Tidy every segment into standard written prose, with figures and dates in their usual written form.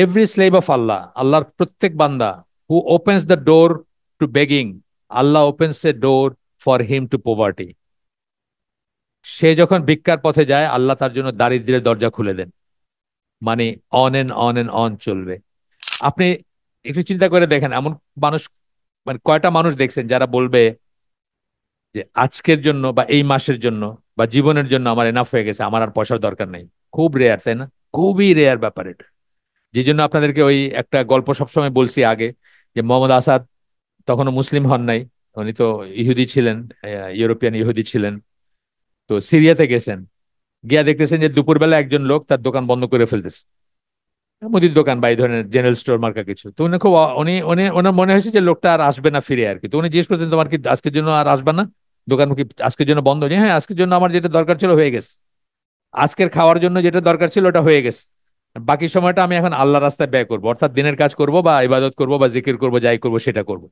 Every slave of আল্লাহ, আল্লাহর প্রত্যেক বান্দা, who opens the door to begging, Allah opens a door for him to poverty. সে যখন ভিক্ষার পথে যায়, আল্লাহ তার জন্য দারিদ্র্যের দরজা খুলে দেন। মানে on and on and on চলবে। আপনি একটু চিন্তা করে দেখেন, এমন মানুষ, মানে কয়টা মানুষ দেখছেন যারা বলবে যে আজকের জন্য বা এই মাসের জন্য বা জীবনের জন্য আমার এনাফ হয়ে গেছে, আমার আর পয়সার দরকার নেই। খুব রেয়ার, তাই না? খুবই রেয়ার ব্যাপার এটা। যে জন্য আপনাদেরকে ওই একটা গল্প সবসময় বলছি আগে, যে মোহাম্মদ আসাদ তখনও মুসলিম হন নাই, উনি তো ইহুদি ছিলেন, ইউরোপিয়ান ইহুদি ছিলেন। তো সিরিয়াতে গেছেন, গিয়া দেখতেছেন যে দুপুরবেলা একজন লোক তার দোকান বন্ধ করে ফেলতেছে, মুদির দোকান বা এই ধরনের জেনারেল স্টোর মার্কা কিছু। তো উনি খুব উনি উনি ওনার মনে হয়েছে যে লোকটা আর আসবে না ফিরে আর কি। তো উনি জিজ্ঞেস করতেন, তোমার কি আজকের জন্য আর আসবে না? দোকান কি আজকের জন্য বন্ধ? যে হ্যাঁ, আজকের জন্য আমার যেটা দরকার ছিল হয়ে গেছে। আজকের খাওয়ার জন্য যেটা দরকার ছিল ওটা হয়ে গেছে। বাকি সময়টা আমি এখন আল্লাহ রাস্তায় ব্যয় করবো, অর্থাৎ দিনের কাজ করব বা ইবাদত করব বা জিকির করব, যাই করব সেটা করব।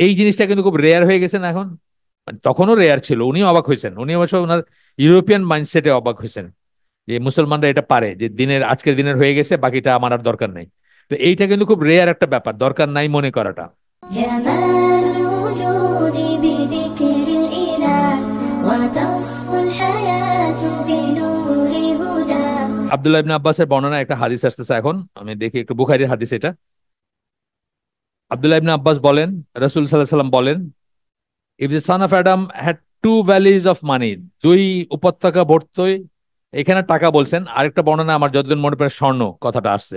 এই জিনিসটা কিন্তু খুব রেয়ার হয়ে গেছে না এখন। মানে তখনও রেয়ার ছিল, উনিও অবাক হয়েছেন, উনি অবশ্য ওনার ইউরোপিয়ান মাইন্ডসেটে অবাক হয়েছেন যে মুসলমানরা এটা পারে, যে দিনের আজকের দিনের হয়ে গেছে, বাকিটা আমার আর দরকার নাই। তো এইটা কিন্তু খুব রেয়ার একটা ব্যাপার, দরকার নাই মনে করাটা। جمال الوجود بذكر الإله وتصفو الحياة بنور هدى আব্দুল্লাহ ইবনে আব্বাসের বর্ণনা একটা হাদিস আসতেছে এখন, আমি দেখি একটু, বুখারীর হাদিস এটা। আব্দুল্লাহ ইবনে আব্বাস বলেন, রাসূল সাল্লাল্লাহু আলাইহি সাল্লাম বলেন, if the son of Adam had to valleys of money, দুই উপত্যকা ভর্তি, এখানে টাকা বলছেন, আরেকটা বর্ণনা আমার যতদিন মনে পড়ে স্বর্ণ কথাটা আসছে,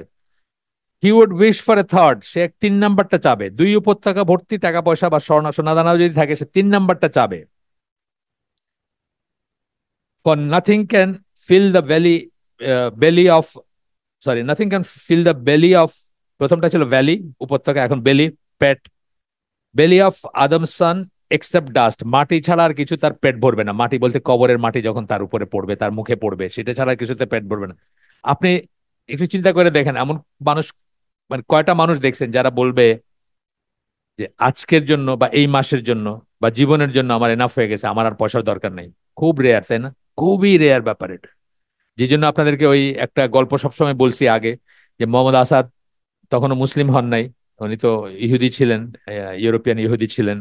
he would wish for a third, সে তিন নাম্বারটা চাবে। দুই উপত্যকা ভর্তি টাকা পয়সা বা স্বর্ণ সোনা দানাও যদি থাকে, সে তিন নাম্বারটা চাবে। For nothing can fill the belly of, sorry, nothing can fill the belly of, প্রথমটা ছিল ভ্যালি উপত্যকা, এখন বেলি, পেট, belly of Adam son except dust, মাটি ছাড়া আর কিছু তার পেট ভরবে না। মাটি বলতে কবরের মাটি যখন তার উপরে পড়বে, তার মুখে পড়বে, সেটা ছাড়া কিছুতে পেট ভরবে না। আপনি একটু চিন্তা করে দেখেন, এমন মানুষ, মানে কয়টা মানুষ দেখছেন যারা বলবে যে আজকের জন্য বা এই মাসের জন্য বা জীবনের জন্য আমার এনাফ হয়ে গেছে, আমার আর পয়সার দরকার নেই। খুব রেয়ার, তাই না? খুবই রেয়ার ব্যাপার এটা। যে জন্য আপনাদেরকে ওই একটা গল্প সবসময় বলছি আগে, যে মোহাম্মদ আসাদ তখনও মুসলিম হন নাই, উনি তো ইহুদি ছিলেন, ইউরোপিয়ান ইহুদি ছিলেন।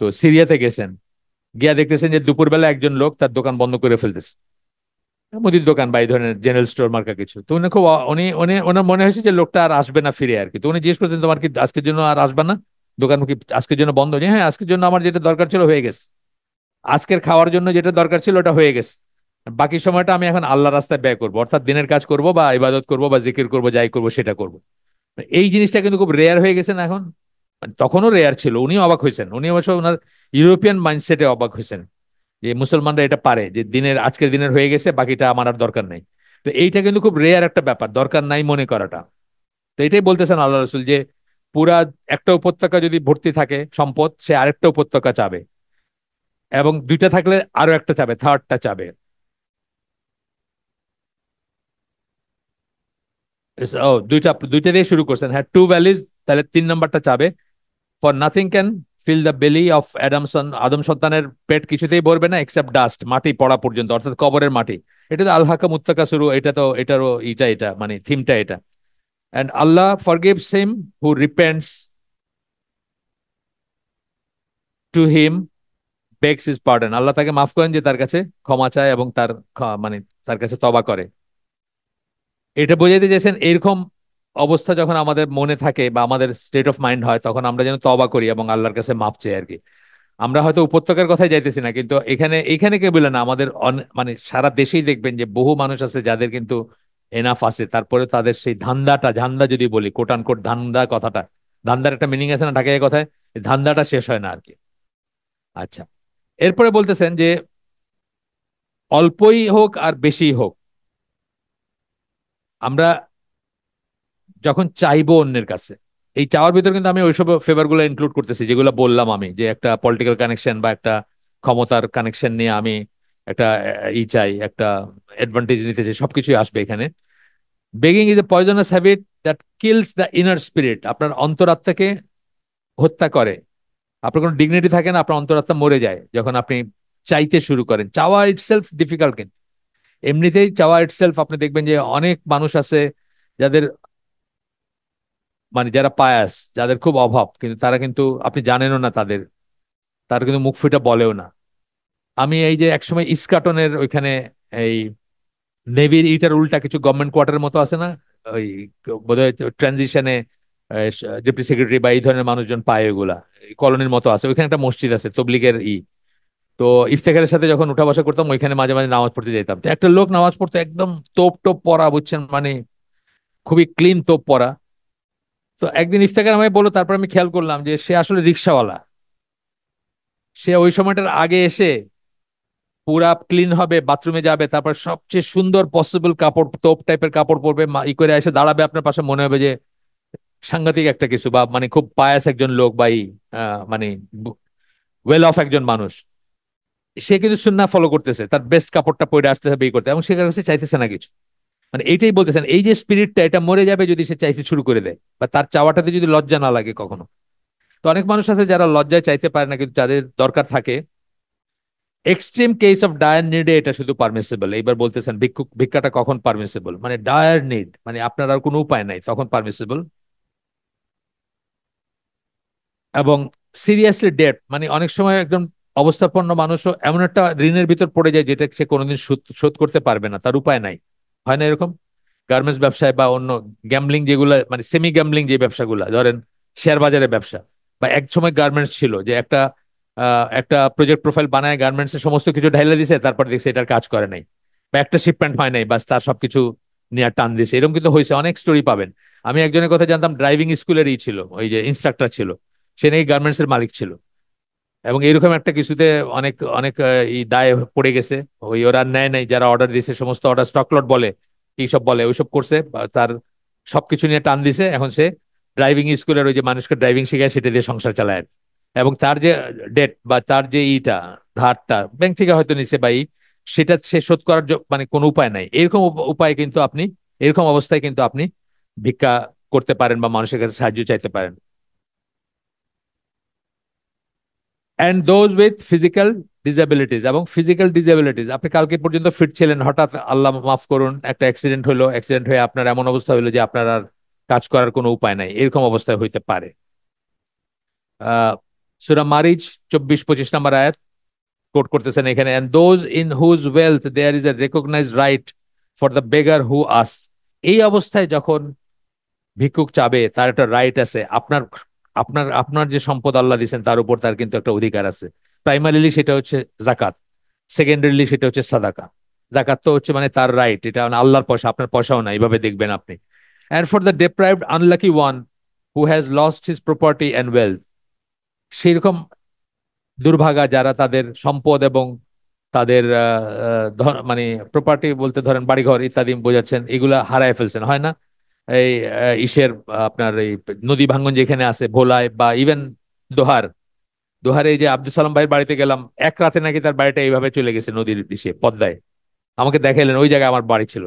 তো সিরিয়াতে গেছেন, গিয়া দেখতেছেন যে দুপুরবেলা একজন লোক তার দোকান বন্ধ করে ফেলতেছে, মুদির দোকান বা এই ধরনের জেনারেল স্টোর মার্কা কিছু। তো উনি খুব উনি উনি ওনার মনে হয়েছে যে লোকটা আর আসবে না ফিরে আর কি। তো উনি জিজ্ঞেস করতেন, তোমার কি আজকের জন্য আর আসবে না? দোকান কি আজকের জন্য বন্ধ? যে হ্যাঁ, আজকের জন্য আমার যেটা দরকার ছিল হয়ে গেছে। আজকের খাওয়ার জন্য যেটা দরকার ছিল ওটা হয়ে গেছে। বাকি সময়টা আমি এখন আল্লাহ রাস্তায় ব্যয় করবো, অর্থাৎ দিনের কাজ করব বা ইবাদত করব বা জিকির করব, যাই করব সেটা করব। এই জিনিসটা কিন্তু খুব রেয়ার হয়ে গেছে না এখন। মানে তখনও রেয়ার ছিল, উনিও অবাক হয়েছেন, উনি অবশ্য ওনার ইউরোপিয়ান মাইন্ডসেটে অবাক হয়েছেন যে মুসলমানরা এটা পারে, যে দিনের আজকের দিনের হয়ে গেছে, বাকিটা আমার আর দরকার নেই। তো এইটা কিন্তু খুব রেয়ার একটা ব্যাপার, দরকার নাই মনে করাটা। তো এটাই বলতেছেন আল্লাহ রসুল, যে পুরা একটা উপত্যকা যদি ভর্তি থাকে সম্পদ, সে আরেকটা উপত্যকা চাবে, এবং দুইটা থাকলে আরো একটা চাবে, থার্ডটা চাবে। ও, দুইটা দুইটা দিয়ে শুরু করছেন, হ্যাঁ, টু ভ্যালিজ, তাহলে তিন নাম্বারটা চাবে। For nothing can fill the belly of Adam son, আদম সন্তানের পেট কিছুতেই ভরবে না এক্সেপ্ট ডাস্ট, মাটি পড়া পর্যন্ত, অর্থাৎ কবরের মাটি। এটা তো আল হাকা মুত্তাকা শুরু, এটা তো এটারও এটা মানে থিমটা এটা। And Allah forgives him who repents to him begs his pardon, আল্লাহ তাকে মাফ করেন যে তার কাছে ক্ষমা চায় এবং তার মানে তার কাছে তবা করে। এটা বোঝাইতে চাইছেন এরকম অবস্থা যখন আমাদের মনে থাকে বা আমাদের স্টেট অফ মাইন্ড হয়, তখন আমরা যেন তবা করি এবং আল্লাহর কাছে মাপ চাই আর কি। আমরা হয়তো উপত্যকার কথাই যাইতেছি না, কিন্তু এখানে এখানে কে বলে না, আমাদের মানে সারা দেশেই দেখবেন যে বহু মানুষ আছে যাদের কিন্তু এনাফ আছে, তারপরে তাদের সেই ধান্দাটা, ধান্দা যদি বলি, কোট আনকোট ধান্দা কথাটা, ধান্দার একটা মিনিং আছে না ঢাকায় কথায়, এই ধান্দাটা শেষ হয় না আর কি। আচ্ছা, এরপরে বলতেছেন যে অল্পই হোক আর বেশি হোক, আমরা যখন চাইবো অন্যের কাছে, এই চাওয়ার ভিতর কিন্তু আমি ওইসব ফেভার গুলো ইনক্লুড করতেছি যেগুলো বললাম আমি, যে একটা পলিটিক্যাল কানেকশন বা একটা ক্ষমতার কানেকশন নিয়ে আমি একটা ই চাই, একটা অ্যাডভান্টেজ নিতে চাই, সবকিছুই আসবে এখানে। Begging is A poisonous habit that kills the inner spirit, আপনার অন্তরাত্মাকে হত্যা করে। আপনার কোনো ডিগনিটি থাকে না, আপনার অন্তরাত্মা মরে যায় যখন আপনি চাইতে শুরু করেন। চাওয়া ইটসেলফ ডিফিকাল্ট, কিন্তু এমনিতেই চাওয়া ইটসেলফ, আপনি দেখবেন যে অনেক মানুষ আছে যাদের মানে যারা পায়াস, যাদের খুব অভাব, কিন্তু তারা কিন্তু আপনি জানেনও না তাদের, তারা কিন্তু মুখ ফুটে বলেও না। আমি এই যে একসময় ইস্কাটনের ওইখানে এই নেভির ইটার উল্টা কিছু গভর্নমেন্ট কোয়ার্টারের মতো আছে না, ওই বোধহয় ট্রানজিশনে ডেপুটি সেক্রেটারি বা এই ধরনের মানুষজন পায়, ওগুলা কলোনির মতো আছে, ওইখানে একটা মসজিদ আছে তবলিগের তো ইফতেখারের সাথে যখন উঠা বসা করতাম ওইখানে মাঝে মাঝে নামাজ পড়তে যেতাম, তো একটা লোক নামাজ পড়তো একদম তোপ টোপ পরা, বুঝছেন, মানে খুবই ক্লিন তোপ পরা। তো একদিন ইফতেখার আমায় বললো, তারপর আমি খেয়াল করলাম যে সে আসলে রিক্সাওয়ালা। সে ওই সময়টার আগে এসে পুরা ক্লিন হবে, বাথরুমে যাবে, তারপর সবচেয়ে সুন্দর পসিবল কাপড়, তোপ টাইপের কাপড় পরবে, ই করে এসে দাঁড়াবে আপনার পাশে, মনে হবে যে সাংঘাতিক একটা কিছু, বা মানে খুব পায়াস একজন লোক, বা মানে ওয়েল অফ একজন মানুষ। সে কিন্তু সুন্নাহ ফলো করতেছে, তার বেস্ট কাপড়টা পরে আসতে হবে, এই করতে, এবং সে কাছে চাইতেছে না কিছু। মানে এইটাই বলতেছেন, এই যে স্পিরিটটা, এটা মরে যাবে যদি সে চাইতে শুরু করে দেয়, বা তার চাওয়াটাতে যদি লজ্জা না লাগে কখনো। তো অনেক মানুষ আছে যারা লজ্জায় চাইতে পারে না, কিন্তু যাদের দরকার থাকে, এক্সট্রিম কেস অফ ডায়ার নিডে এটা শুধু পারমিসিবল। এইবার বলতেছেন ভিক্ষাটা কখন পারমিসিবল, মানে ডায়ার নিড, মানে আপনার আর কোনো উপায় নাই, তখন পারমিসিবল। এবং সিরিয়াসলি ডেট, মানে অনেক সময় একজন অবস্থাপন্ন মানুষও এমন একটা ঋণের ভিতর পড়ে যায় যেটা সে কোনোদিন শোধ শোধ করতে পারবে না, তার উপায় নাই। হয় না এরকম? গার্মেন্টস ব্যবসায় বা অন্য গ্যামলিং যেগুলো, মানে সেমি গ্যামলিং যে ব্যবসাগুলো, ধরেন শেয়ার বাজারের ব্যবসা, বা এক সময় গার্মেন্টস ছিল যে একটা প্রজেক্ট প্রোফাইল বানায় গার্মেন্টস এর সমস্ত কিছু ঢাইলা দিছে, তারপর দেখছে এটার কাজ করে নাই, বা একটা শিপমেন্ট হয় নাই, বাস তার সবকিছু নিয়ে টান দিছে, এরকম কিন্তু হয়েছে, অনেক স্টোরি পাবেন। আমি একজনের কথা জানতাম, ড্রাইভিং স্কুলেরই ছিল, ওই যে ইনস্ট্রাক্টর ছিল, সে নাকি গার্মেন্টস এর মালিক ছিল, এবং এরকম একটা কিছুতে অনেক অনেক এই দায় পড়ে গেছে। ওই ওরা নেয় নাই, যারা অর্ডার দিয়েছে সমস্ত অর্ডার স্টকলট বলে, কি সব বলে, ওইসব করছে, বা তার সবকিছু নিয়ে টান দিছে, এখন সে ড্রাইভিং স্কুলের ওই যে মানুষকে ড্রাইভিং শেখায় সেটা দিয়ে সংসার চালায় আর কি। এবং তার যে ডেট বা তার যে ধারটা ব্যাংক থেকে হয়তো নিছে বা সেটা সে শোধ করার মানে কোনো উপায় নাই, এরকম উপায় কিন্তু আপনি, এরকম অবস্থায় কিন্তু আপনি ভিক্ষা করতে পারেন বা মানুষের কাছে সাহায্য চাইতে পারেন। And those with physical disabilities, এবং ফিজিক্যাল ডিসএবিলিটিস, আপনি কালকে পর্যন্ত ফিট ছিলেন, হঠাৎ আল্লাহ মাফ করুন একটা অ্যাক্সিডেন্ট হলো, অ্যাক্সিডেন্ট হয়ে আপনার এমন অবস্থা হলো যে আপনার আর কাজ করার কোনো উপায় নাই, এরকম অবস্থায় হইতে পারে। সূরা মারিজ 24-25 নম্বর আয়াত কোট করতেছেন এখানে, and those in whose wealth there is a recognised right for the beggar who আস। এই অবস্থায় যখন ভিক্ষুক চাবে, তার একটা রাইট আছে, আপনার আপনার আপনার যে সম্পদ আল্লাহ দিয়েছেন তার উপর তার কিন্তু একটা অধিকার আছে। প্রাইমারিলি সেটা হচ্ছে জাকাত, সেকেন্ডারিলি সেটা হচ্ছে সাদাকা। জাকাত তো হচ্ছে মানে তার রাইট, এটা মানে আল্লাহর পয়সা, আপনার পয়সাও না, এইভাবে দেখবেন আপনি। And for the deprived unlucky one who has lost his property and wealth, সেরকম দুর্ভাগা যারা তাদের সম্পদ এবং তাদের মানে প্রপার্টি বলতে ধরেন বাড়িঘর ইত্যাদি বোঝাচ্ছেন, এগুলা হারায় ফেলছেন, হয় না? এই ইসের আপনার এই নদী ভাঙ্গন যেখানে আছে ভোলায়, বা ইভেন দোহার, দোহারে এই যে আব্দুল সালাম ভাইয়ের বাড়িতে গেলাম, এক রাতে নাকি তার বাড়িটা এইভাবে চলে গেছে নদীর ইসে পদ্মায়। আমাকে দেখাইলেন ওই জায়গায় আমার বাড়ি ছিল,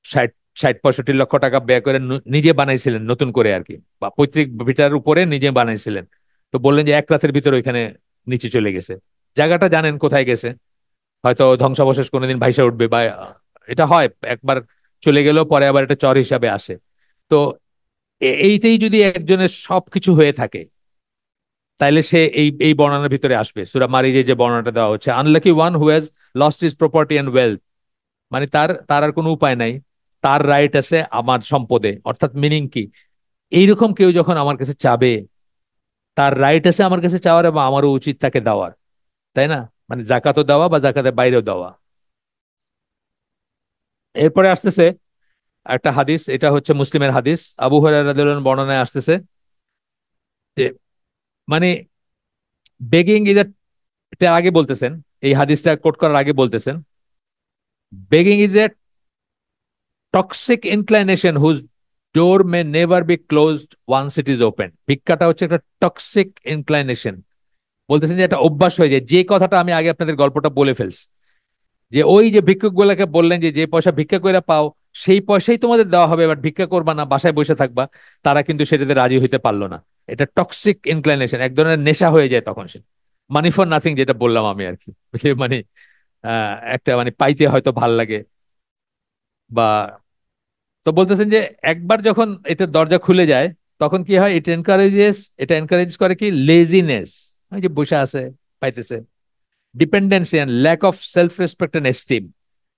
60-65 লক্ষ টাকা ব্যয় করে নিজে বানাইছিলেন নতুন করে আর কি, বা পৈতৃক ভিটার উপরে নিজে বানাইছিলেন। তো বললেন যে এক রাতের ভিতরে ওইখানে নিচে চলে গেছে। জায়গাটা জানেন কোথায় গেছে? হয়তো ধ্বংসাবশেষ কোনোদিন ভাইসা উঠবে, বা এটা হয় একবার চলে গেলেও পরে আবার এটা চর হিসাবে আসে। তো এইটাই যদি একজনের সবকিছু হয়ে থাকে, তাইলে সে এই এই বর্ণনার ভিতরে আসবে। সূরা মারিজে যে বর্ণনাটা দেওয়া হচ্ছে, unlucky one who has lost his property and wealth, মানে তার তার আর কোনো উপায় নাই, তার রাইট আছে আমার সম্পদে, অর্থাৎ মিনিং কি, এইরকম কেউ যখন আমার কাছে চাবে, তার রাইট আছে আমার কাছে চাওয়ার, এবং আমারও উচিত তাকে দেওয়ার, তাই না? মানে জাকাতও দেওয়া বা জাকাতের বাইরেও দেওয়া। এরপরে আসতেছে একটা হাদিস, এটা হচ্ছে মুসলিমের হাদিস, আবু হুরায়রা রাদিয়াল্লাহু আনহু বর্ণনায় আসতেছে যে মানে বেগিং ইজ, এটা আগে বলতেছেন, এই হাদিসটা কোট করার আগে বলতেছেন, begging is a toxic inclination whose door may never be closed once it is open. ভিক্ষাটা হচ্ছে একটা টক্সিক ইনক্লাইনেশন, বলতেছেন যে একটা অভ্যাস হয়ে যায়, যে কথাটা আমি আগে আপনাদের গল্পটা বলে ফেলছি, যে ওই যে ভিক্ষুক গুলাকে বললেন যে যে পয়সা ভিক্ষা করে পাও সেই পয়সাই তোমাদের দেওয়া হবে, বাট ভিক্ষা করবা না, বাসায় বসে থাকবা, তারা কিন্তু সেটাতে রাজি হইতে পারলো না। এটা টক্সিক ইনক্লাইনেশন, এক ধরনের নেশা হয়ে যায় তখন সে, মানি ফর নাথিং যেটা বললাম আমি আর কি, মানে একটা মানে পাইতে হয়তো ভাল লাগে, বা তো বলতেছেন যে একবার যখন এটার দরজা খুলে যায় তখন কি হয়, এটা এনকারেজ করে কি লেজিনেস, ওই যে বসে আছে পাইতেছে, dependency and lack of self respect and esteem,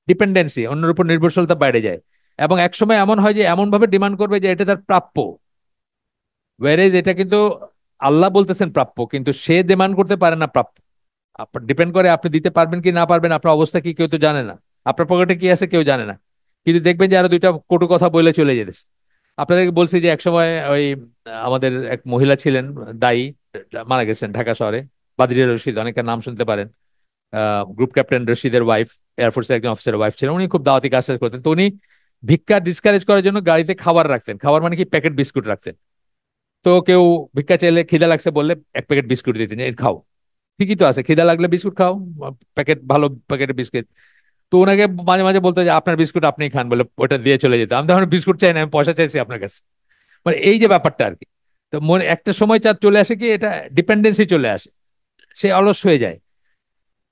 dependency অন্যের উপর নির্ভরশীলতা বাইরে যায়, এবং একসময় এমন হয় যে এমন ভাবে ডিমান্ড করবে যে এটা তার প্রাপ্য, ওয়ারেজ এটা কিন্তু আল্লাহ বলতেছেন প্রাপ্য, কিন্তু সে ডিমান্ড করতে পারে না প্রাপ্য। আপনার ডিপেন্ড করে আপনি দিতে পারবেন কি না পারবেন, আপনার অবস্থা কি কেউ তো জানে না, আপনার পকেটে কি আছে কেউ জানে না, কিন্তু দেখবেন যে আরো দুইটা কটু কথা বলে চলে যেতেছে। আপনাদেরকে বলছি যে একসময় ওই আমাদের এক মহিলা ছিলেন, দায়ী, মারা গেছেন ঢাকা শহরে, বাদরিয়া রশিদ, অনেকের নাম শুনতে পারেন। গ্রুপ ক্যাপ্টেন রশিদের ওয়াইফ, এয়ারফোর্সের একজন অফিসারের ওয়াইফ ছিলেন, উনি খুব দাওয়াতি কাজ টাজ করতেন। তো উনি ভিক্ষা ডিসকারেজ করার জন্য গাড়িতে খাবার রাখতেন, খাবার মানে কি প্যাকেট বিস্কুট রাখতেন। তো কেউ ভিক্ষা চাইলে খিদা লাগছে বললে এক প্যাকেট বিস্কুট দিতেন, এই খাও, ঠিকই তো আছে, খিদা লাগলে বিস্কুট খাও, প্যাকেট ভালো প্যাকেটের বিস্কুট। তো ওনাকে মাঝে মাঝে বলতো যে আপনার বিস্কুট আপনিই খান, বলে ওটা দিয়ে চলে যেত। আমি তখন বিস্কুট চাই না, আমি পয়সা চাইছি আপনার কাছে, মানে এই যে ব্যাপারটা আর কি। তো মনে একটা সময় চার চলে আসে কি, এটা ডিপেন্ডেন্সি চলে আসে, সে অলস হয়ে যায়,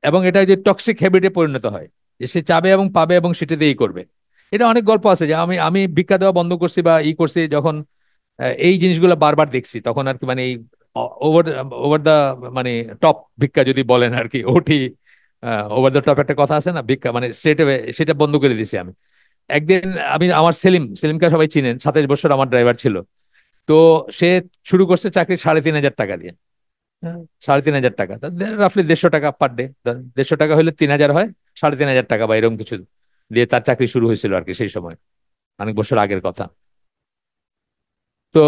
এবং এটা যে টক্সিক হ্যাবিটে পরিণত হয়, যে সে চাবে এবং পাবে এবং সেটা দিয়েই করবে। এটা অনেক গল্প আছে যে আমি আমি ভিক্ষা দেওয়া বন্ধ করছি বা করছি যখন এই জিনিসগুলো বারবার দেখছি, তখন আর কি মানে এই ওভার ওভার দা মানে টপ ভিক্ষা যদি বলেন আর কি, ওটি ওভার দ্য টপ একটা কথা আছে না, ভিক্ষা মানে স্ট্রেট সেটা বন্ধ করে দিছি আমি। একদিন আমি আমার সেলিমকে সবাই চিনেন, 27 বছর আমার ড্রাইভার ছিল। তো সে শুরু করছে চাকরি 3,500 টাকা দিয়ে। হ্যাঁ, 3,500 টাকা, রাফলি 150 টাকা পার ডে, 150 টাকা হলে 3,000 হয়, 3,500 টাকা বা এরকম কিছু দিয়ে তার চাকরি শুরু হয়েছিল আর কি সেই সময়, অনেক বছর আগের কথা। তো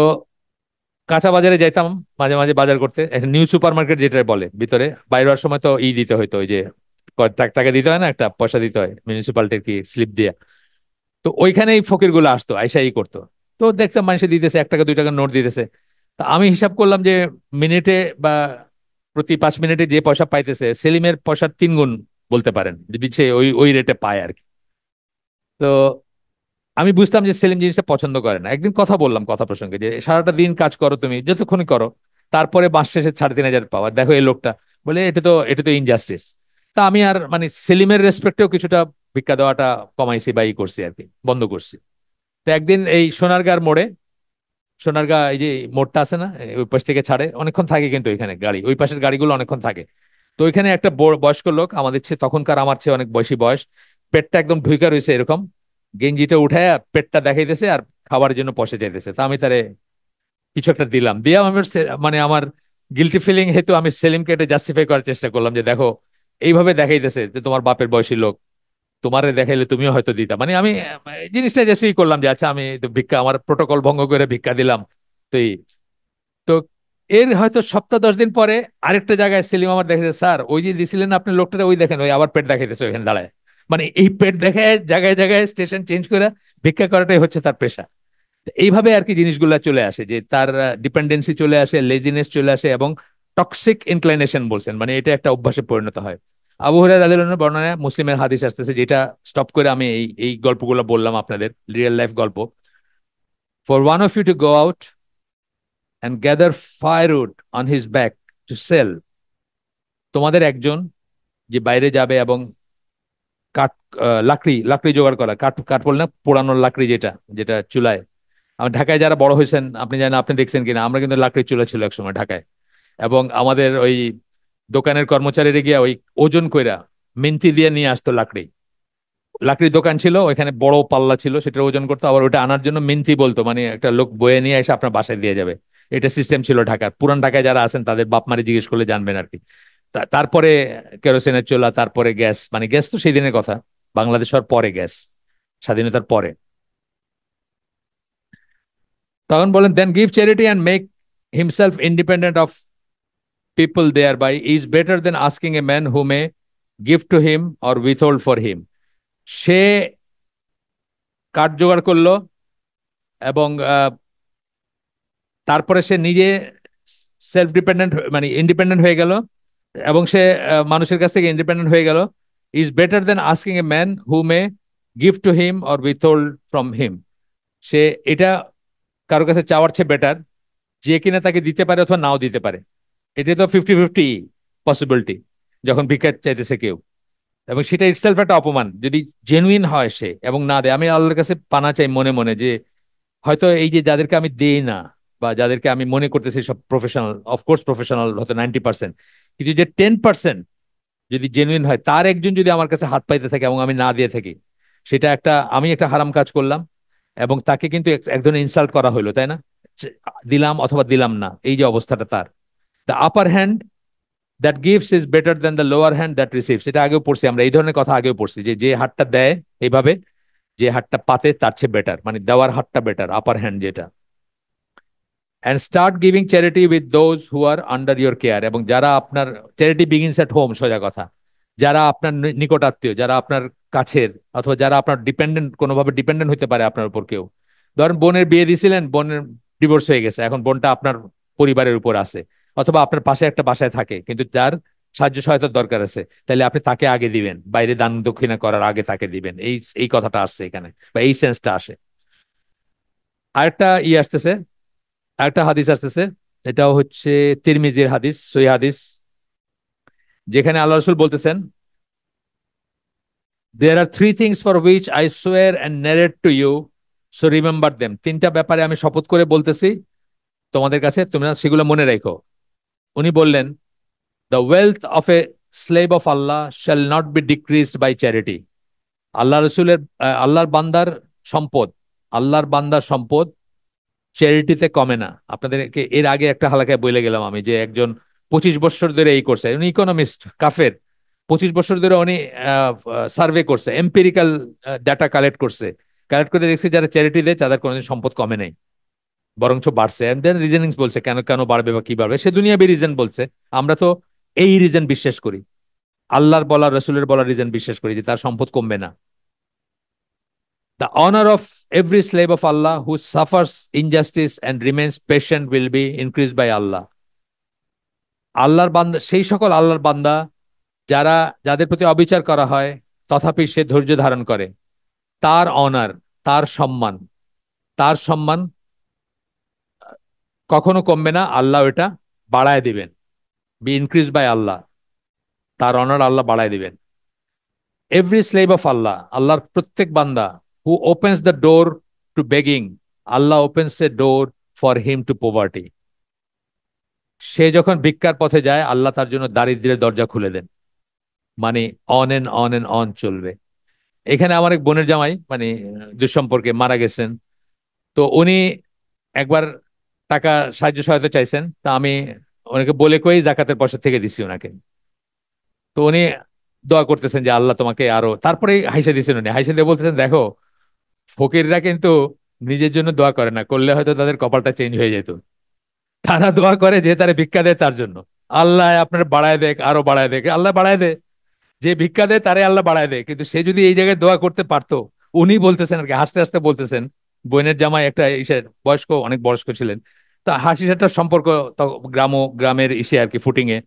কাঁচা বাজারে যাইতাম মাঝে মাঝে বাজার করতে, একটা নিউ সুপার মার্কেট যেটা বলে ভিতরে, বাইরে হওয়ার সময় তো দিতে হইতো, ওই যে টাকা দিতে হয় না, একটা পয়সা দিতে হয় মিউনিসিপালিটির কি স্লিপ দিয়ে। তো ওইখানে এই ফকির গুলো আসতো, আইসা করতো। তো দেখতাম মানুষে দিতেছে 1 টাকা 2 টাকার নোট দিতেছে। তা আমি হিসাব করলাম যে মিনিটে বা প্রতি 5 মিনিটে যে পয়সা পাইতেছে সেলিমের পয়সার 3 গুণ বলতে পারেন, যে সে ওই ওই রেটে পায় আর কি। তো আমি বুঝতাম যে সেলিম জিনিসটা পছন্দ করে না। একদিন কথা বললাম, কথা প্রসঙ্গে, যে সারাটা দিন কাজ করো তুমি, যতক্ষণই করো, তারপরে মাস শেষে 3,500 পাওয়া, দেখো এই লোকটা, বলে এটা তো ইনজাস্টিস। তা আমি আর মানে সেলিমের রেসপেক্টেও কিছুটা ভিক্ষা দেওয়াটা কমাইছি বা করছি আর কি, বন্ধ করছি। তো একদিন এই সোনারগাঁর মোড়ে, সোনারগাঁ এই যে মোড়টা আছে না, ওই পাশ থেকে ছাড়ে, অনেকক্ষণ থাকে কিন্তু ওইখানে গাড়ি, ওই পাশের গাড়িগুলো অনেকক্ষণ থাকে। তো ওইখানে একটা বয়স্ক লোক, আমাদের চেয়ে তখনকার আমার চেয়ে অনেক বেশি বয়স, পেটটা একদম ঢুইকা রয়েছে এরকম, গেঞ্জিটা উঠায় পেটটা দেখাইতেছে আর খাবার জন্য পয়সা চাইতেছে। তা আমি তারে কিছু একটা দিলাম, দিয়ে আমার মানে আমার গিলটি ফিলিং হেতু আমি সেলিমকে এটা জাস্টিফাই করার চেষ্টা করলাম যে দেখো এইভাবে দেখাইতেছে যে তোমার বাপের বয়সী লোক, তোমারে দেখাইলে তুমিও হয়তো দিতা, মানে আমি জিনিসটা জাস্টই করলাম যে আচ্ছা আমি তো ভিক্ষা, আমার প্রোটোকল ভঙ্গ করে ভিক্ষা দিলাম। তো তো এর হয়তো সপ্তাহ 10 দিন পরে আরেকটা জায়গায় সেলিম আমার দেখেছে, স্যার ওই যে দিছিলেন আপনি লোকটা, ওই দেখেন ওই আবার পেট দেখাইতেছে ওইখানে দাঁড়ায়। মানে এই পেট দেখায় জায়গায় জায়গায় স্টেশন চেঞ্জ করে ভিক্ষা করাটাই হচ্ছে তার পেশা। এইভাবে আর কি জিনিসগুলা চলে আসে, যে তার ডিপেন্ডেন্সি চলে আসে, লেজিনেস চলে আসে, এবং টক্সিক ইনক্লাইনেশন বলছেন, মানে এটা একটা অভ্যাসে পরিণত হয়। আবু হুরায়রা রাদিয়াল্লাহু আনহু বর্ণনায় মুসলিমের হাদিস আসতেছে, যেটা স্টপ করে আমি এই এই গল্পগুলো বললাম আপনাদের, রিয়েল লাইফ গল্প। For one of you to go out and gather firewood on his back to sell, তোমাদের একজন যে বাইরে যাবে এবং কাঠ, লাকড়ি লাকড়ি জোগাড় করা, কাঠ কাঠ বলে না, পোড়ানোর লাকড়ি, যেটা যেটা চুলায়, আমার ঢাকায় যারা বড় হয়েছেন আপনি জানেন, আপনি দেখছেন কিনা, আমরা কিন্তু লাকড়ির চুলা ছিল একসময় ঢাকায়। এবং আমাদের ওই দোকানের কর্মচারীরা গিয়া ওই ওজন কইরা মিন্তি দিয়ে নিয়ে আসতো লাকড়ি। লাকড়ির দোকান ছিল ওইখানে, বড় পাল্লা ছিল, সেটা ওজন করতো, আবার ওটা আনার জন্য মিন্তি বলতো, মানে একটা লোক বয়ে নিয়ে এসে আপনার বাসায় দিয়ে যাবে। এটা সিস্টেম ছিল ঢাকার, পুরান ঢাকায় যারা আছেন তাদের বাপ মারে জিজ্ঞেস করলে জানবেন আর কি। তারপরে কেরোসিনের চুলা, তারপরে গ্যাস, মানে গ্যাস তো সেই দিনের কথা, বাংলাদেশ হওয়ার পরে গ্যাস, স্বাধীনতার পরে। তখন বলেন, then give charity and make himself independent of people thereby is better than asking a man who may give to him or withhold for him. সে কাঠ জোগাড় করলো এবং তারপরে সে নিজে সেলফ ডিপেন্ডেন্ট মানে ইন্ডিপেন্ডেন্ট হয়ে গেল, এবং সে মানুষের কাছ থেকে ইন্ডিপেন্ডেন্ট হয়ে গেল, is better than asking a man who may give to him or withhold from him. সে এটা কারো কাছে চাওয়ার চেয়ে বেটার, যে কিনা তাকে দিতে পারে অথবা নাও দিতে পারে। এটা তো 50-50 পসিবিলিটি যখন ভিক্ষা চাইতেছে কেউ। এবং সেটা ইটসেলফ একটা অপমান যদি জেনুইন হয় সে এবং না দেয়। আমি আল্লাহর কাছে পানা চাই মনে মনে যে হয়তো এই যে যাদেরকে আমি দেই না বা যাদেরকে আমি মনে করতেছি সব প্রফেশনাল, অফকোর্স প্রফেশনাল হয়তো 90%, কিন্তু যে 10% যদি জেনুইন হয়, তার একজন যদি আমার কাছে হাত পাইতে থাকে এবং আমি না দিয়ে থাকি, সেটা একটা, আমি একটা হারাম কাজ করলাম এবং তাকে কিন্তু এক ধরনের ইনসাল্ট করা হইলো, তাই না? দিলাম অথবা দিলাম না, এই যে অবস্থাটা তার। The upper hand that gives is better than the lower hand that receives, এটা আগেও পড়ছি আমরা, এই ধরনের কথা আগেও পড়ছি যে যে হাতটা দেয় এইভাবে, যে হাতটা পাতে তার চেয়ে বেটার, মানে দেওয়ার হাতটা বেটার, আপার হ্যান্ড যেটা। And start giving charity with those who are under your care, এবং যারা আপনার, চ্যারিটি বিগিনস এট হোম, সোজা কথা, যারা আপনার নিকট আত্মীয়, যারা আপনার কাছের, অথবা যারা আপনার ডিপেন্ডেন্ট, কোনোভাবে ডিপেন্ডেন্ট হতে পারে আপনার উপর কেউ। ধরেন বোনের বিয়ে দিয়েছিলেন, বোনের ডিভোর্স হয়ে গেছে, এখন বোনটা আপনার পরিবারের উপর আছে, অথবা আপনার পাশে একটা বাসায় থাকে কিন্তু যার সাহায্য সহায়তার দরকার আছে, তাহলে আপনি তাকে আগে দিবেন, বাইরে দান দক্ষিণা করার আগে তাকে দিবেন, এই এই কথাটা আসছে এখানে, বা এই সেন্সটা আসে। আরেকটা আসতেছে, আরেকটা হাদিস আসতেছে, এটাও হচ্ছে তিরমিজির হাদিস, সহিহ হাদিস, যেখানে আল্লাহ রসুল বলতেছেন, there are three things for which I swear and narrate to you, so remember them, তিনটা ব্যাপারে আমি শপথ করে বলতেছি তোমাদের কাছে, তোমরা সেগুলো মনে রেখো। উনি বললেন, the wealth of a slave of Allah shall not be decreased by charity. Allah রসুলের আল্লাহর বান্দার সম্পদ, আল্লাহর বান্দার সম্পদ চ্যারিটিতে কমে না। আপনাদেরকে এর আগে একটা হালকায় বলে গেলাম আমি, যে একজন 25 বছর ধরে এই করছে, উনি ইকোনমিস্ট, কাফের, 25 বছর ধরে উনি সার্ভে করছে, এম্পিরিক্যাল ডাটা কালেক্ট করছে, কালেক্ট করে দেখছে যারা চ্যারিটি দেয় তাদের কোনোদিন সম্পদ কমে নাই, বরঞ্চ বাড়ছে। এন্ড দেন রিজনিংস বলছে কেন কেন বাড়বে বা কি বাড়বে, সে দুনিয়াবি রিজন বলছে। আমরা তো এই রিজন বিশ্বাস করি, আল্লাহর বলা রসুলের বলা রিজন বিশ্বাস করি যে তার সম্পদ কমবে না। The honor of every slave of Allah who suffers injustice and remains patient will be increased by Allah. আল্লাহর বান্দা, সেই সকল আল্লাহর বান্দা যারা, যাদের প্রতি অবিচার করা হয় তথাপি সে ধৈর্য ধারণ করে, তার অনার, তার সম্মান, তার সম্মান কখনো কমবে না, আল্লাহ এটা বাড়ায় দিবেন। বি ইনক্রিজ বাই আল্লাহ, তার অনার আল্লাহ বাড়ায় দিবেন। এভরি স্লেভ অফ আল্লাহ, আল্লাহর প্রত্যেক বান্দা, who opens the door to begging, Allah opens a door for him to poverty. সে যখন ভিক্ষার পথে যায় আল্লাহ তার জন্য দারিদ্র্যের দরজা খুলে দেন, মানে on and on and on চলবে। এখানে আমার এক বোনের জামাই, মানে দুঃসম্পর্কে মারা গেছেন, তো উনি একবার টাকা সাহায্য সহায়তা চাইছেন, তা আমি ওনাকে বলে কই জাকাতের পয়সা থেকে দিছি ওনাকে। তো উনি দোয়া করতেছেন যে আল্লাহ তোমাকে আরো, তারপরে হাইসা দিয়েছেন, উনি হাইসা দিয়ে বলতেছেন, দেখো ফকিররা কিন্তু নিজের জন্য দোয়া করে না, করলে হয়তো তাদের কপালটা চেঞ্জ হয়ে যেত, তারা দোয়া করে যে তারা ভিক্ষা দেয় তার জন্য, আল্লাহ আপনার বাড়ায় দেখ, আরো বাড়ায় দেখ, আল্লাহ বাড়ায় দেয়, যে ভিক্ষা দেয় তারে আল্লাহ বাড়ায় দেয়। কিন্তু সে যদি এই জায়গায় দোয়া করতে পারতো, উনি বলতেছেন আর কি, হাসতে হাসতে বলতেছেন, বোনের জামাই একটা ইসের বয়স্ক, অনেক বয়স্ক ছিলেন, তা হাসি ঠাট্টার সম্পর্ক, তো গ্রামের ইসে আর কি, ফুটিং এ।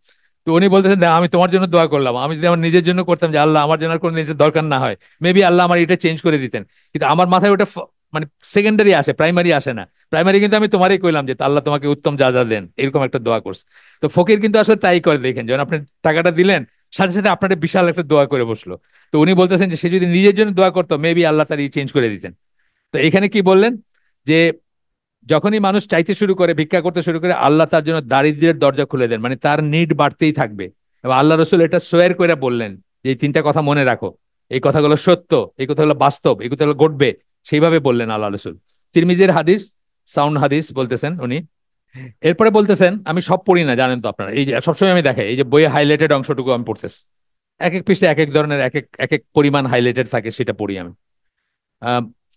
তো উনি বলতেছেন, "দেখ, আমি তোমার জন্য দোয়া করলাম, আমি যদি আমার নিজের জন্য করতাম যে আল্লাহ আমার জন্য আর কোনো নিজের দরকার না হয়, মেবি আল্লাহ আমার এটা চেঞ্জ করে দিতেন, কিন্তু আমার মাথায় ওটা মানে সেকেন্ডারি আসে, প্রাইমারি আসে না। প্রাইমারি কিন্তু আমি তোমারই কইলাম যে আল্লাহ তোমাকে উত্তম যা যা দেন, এরকম একটা দোয়া করছে।" তো ফকির কিন্তু আসলে তাই করে, দেখেন যখন আপনি টাকাটা দিলেন, সাথে সাথে আপনার বিশাল একটা দোয়া করে বসলো। তো উনি বলতেছেন যে সে যদি নিজের জন্য দোয়া করতো, মেবি আল্লাহ তার চেঞ্জ করে দিতেন। তো এখানে কি বললেন, যে যখনই মানুষ চাইতে শুরু করে, ভিক্ষা করতে শুরু করে, আল্লাহ তার জন্য দারিদ্র্যের দরজা খুলে দেন, মানে তার নিড বাড়তেই থাকবে। এবং আল্লাহ রসুল এটা সোয়ার করে বললেন যে এই তিনটা কথা মনে রাখো, এই কথাগুলো সত্য, এই কথাগুলো বাস্তব, এই কথাগুলো ঘটবে, সেইভাবে বললেন আল্লাহ রসুল। তিরমিজির হাদিস, সাউন্ড হাদিস বলতেছেন উনি। এরপরে বলতেছেন, আমি সব পড়ি না জানেন তো আপনারা, এই যে সবসময় আমি দেখাই, এই যে বইয়ে হাইলাইটেড অংশটুকু আমি পড়তেছি, এক এক পৃষ্ঠে এক এক ধরনের এক এক এক এক পরিমাণ হাইলাইটেড থাকে, সেটা পড়ি আমি।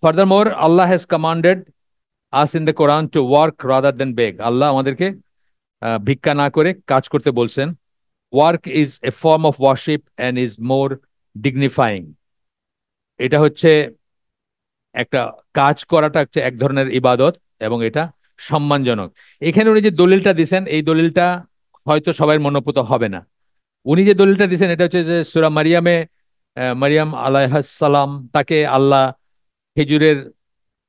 Furthermore Allah has commanded us in the Quran to work rather than beg, Allah আমাদেরকে ভিক্ষা না করে কাজ করতে বলছেন। Work is a form of worship and is more dignifying, এটা হচ্ছে একটা, কাজ করাটা হচ্ছে এক ধরনের ইবাদত এবং এটা সম্মানজনক। এখানে উনি যে দলিলটা দিছেন, এই দলিলটা হয়তো সবাই মনোপুত হবে না। উনি যে দলিলটা দিছেন এটা হচ্ছে যে সূরা মারিয়ামে, মারিয়াম আলাইহাস সালাম, তাকে আল্লাহ খেজুরের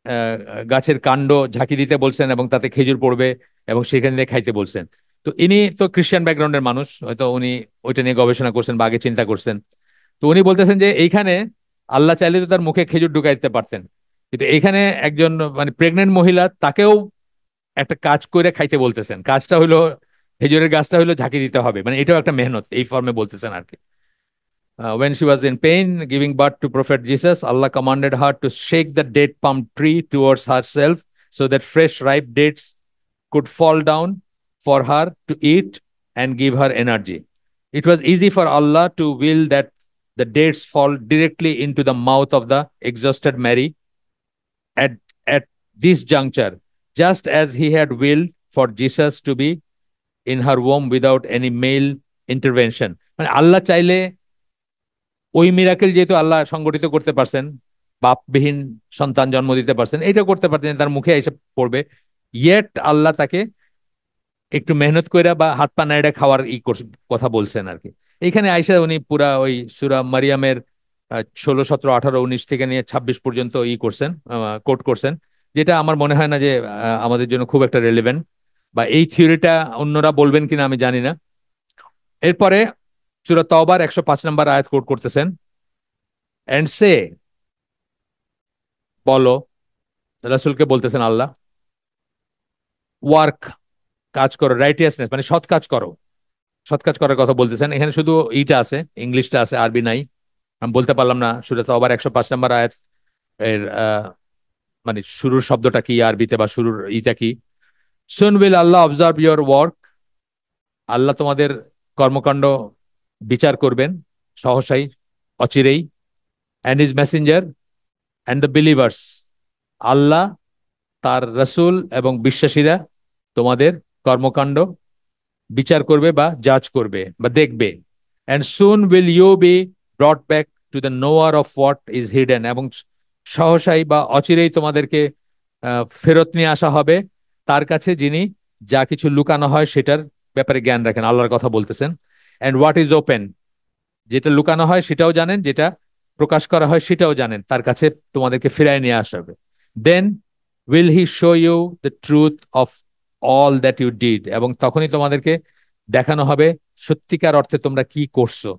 আহ, গাছের কাণ্ড ঝাঁকি দিতে বলছেন এবং তাতে খেজুর পড়বে এবং সেখানে দিয়ে খাইতে বলছেন। তো ইনি তো খ্রিস্টান ব্যাকগ্রাউন্ডের মানুষ, হয়তো উনি ওইটা নিয়ে গবেষণা করছেন বা আগে চিন্তা করছেন। তো উনি বলতেছেন যে এইখানে আল্লাহ চাইলে তো তার মুখে খেজুর ঢুকাই দিতে পারতেন, কিন্তু এইখানে একজন মানে প্রেগনেন্ট মহিলা, তাকেও একটা কাজ করে খাইতে বলতেছেন। কাজটা হলো খেজুরের গাছটা হলো ঝাঁকি দিতে হবে, মানে এটাও একটা মেহনত, এই ফর্মে বলতেছেন আর কি। When she was in pain, giving birth to Prophet Jesus, Allah commanded her to shake the date palm tree towards herself so that fresh ripe dates could fall down for her to eat and give her energy. It was easy for Allah to will that the dates fall directly into the mouth of the exhausted Mary at, at this juncture, just as He had willed for Jesus to be in her womb without any male intervention. মানে আল্লাহ চাইলে ওই miracle যেহেতু আল্লাহ সংগঠিত করতে পারছেন, বাপবিহীন সন্তান জন্ম দিতে পারছেন, এটা করতে পারতেন, তার মুখে এসে পড়বে। ইয়েট আল্লাহ তাকে একটু মেহনত কইরা বা হাত পা নাইড়া খাওয়ার কথা বলছেন আর কি। এইখানে আইসা উনি পুরা ওই সূরা মারিয়ামের 16, 17, 18, 19 থেকে নিয়ে 26 পর্যন্ত করছেন, কোট করছেন, যেটা আমার মনে হয় না যে আমাদের জন্য খুব একটা রেলেভেন্ট, বা এই থিওরিটা অন্যরা বলবেন কিনা আমি জানি না। এরপরে সূরা তওবার 105 নম্বর আয়াত কোট করতেছেন, এন্ড সে, বলো, রাসূলকে বলতেছেন আল্লাহ, ওয়ার্ক, কাজ করো, রাইটিয়াসনেস মানে সৎ কাজ করো, সৎ কাজ করার কথা বলতেছেন। এখানে শুধু ইটা আছে, ইংলিশটা আছে, আরবি নাই, আমি বলতে পারলাম না। সূরা তওবার 105 নম্বর আয়াত এর মানে শুরুর শব্দটা কি আরবিতে, বা শুরুর ইটা কি। Soon will Allah observe your work, Allah তোমাদের কর্মকাণ্ড বিচার করবেন সহসাই, অচিরেই। And his messenger and the believers, Allah, তার রাসূল এবং বিশ্বাসীরা তোমাদের কর্মকাণ্ড বিচার করবে বা জাজ করবে বা দেখবে। And soon will you be brought back to the knower of what is hidden, এবং সহসাই বা অচিরেই তোমাদেরকে ফেরত নিয়ে আসা হবে তার কাছে, যিনি যা কিছু লুকানো হয় সেটার ব্যাপারে জ্ঞান রাখেন। আল্লাহর কথা বলতেছেন। অ্যান্ড হোয়াট ইজ ওপেন, যেটা লুকানো হয় সেটাও জানেন, যেটা প্রকাশ করা হয় সেটাও জানেন, তার কাছে তোমাদেরকে ফিরায় নিয়ে আসা হবে। Then will he show you the truth of all that you did, এবং তখনই তোমাদেরকে দেখানো হবে সত্যিকার অর্থে তোমরা কি করছো।